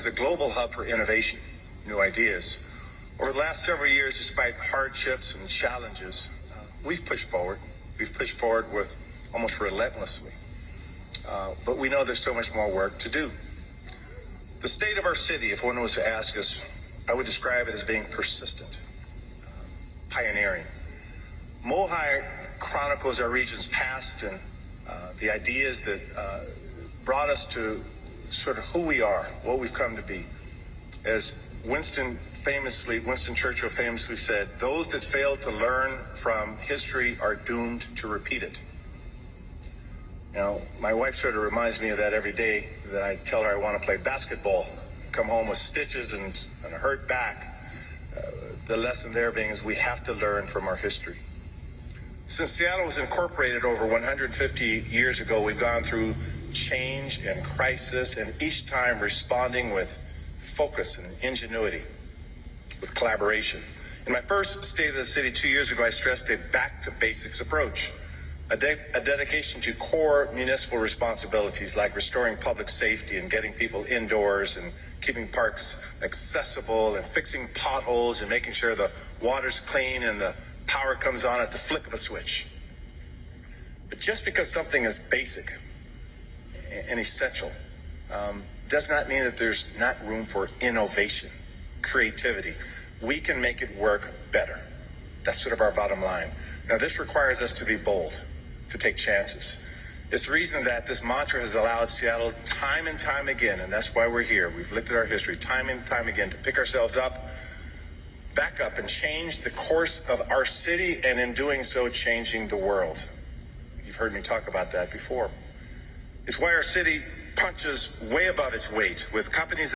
as a global hub for innovation, new ideas. Over the last several years, despite hardships and challenges, we've pushed forward. We've pushed forward with almost relentlessly. But we know there's so much more work to do. The state of our city, if one was to ask us, I would describe it as being persistent, pioneering. MOHAI chronicles our region's past and the ideas that brought us to sort of who we are, what we've come to be. As Winston Churchill famously said, those that fail to learn from history are doomed to repeat it. You know, my wife sort of reminds me of that every day that I tell her I want to play basketball, come home with stitches and a hurt back. The lesson there being is we have to learn from our history. Since Seattle was incorporated over 150 years ago, we've gone through change and crisis, and each time responding with focus and ingenuity, with collaboration. In my first State of the City 2 years ago, I stressed a back-to-basics approach, a dedication to core municipal responsibilities like restoring public safety and getting people indoors and keeping parks accessible and fixing potholes and making sure the water's clean and the power comes on at the flick of a switch. But just because something is basic and essential does not mean that there's not room for innovation, creativity. We can make it work better. That's sort of our bottom line. Now, this requires us to be bold, to take chances. It's the reason that this mantra has allowed Seattle time and time again, and that's why we're here. We've looked at our history time and time again to pick ourselves up, back up, and change the course of our city, and in doing so, changing the world. You've heard me talk about that before. It's why our city punches way above its weight with companies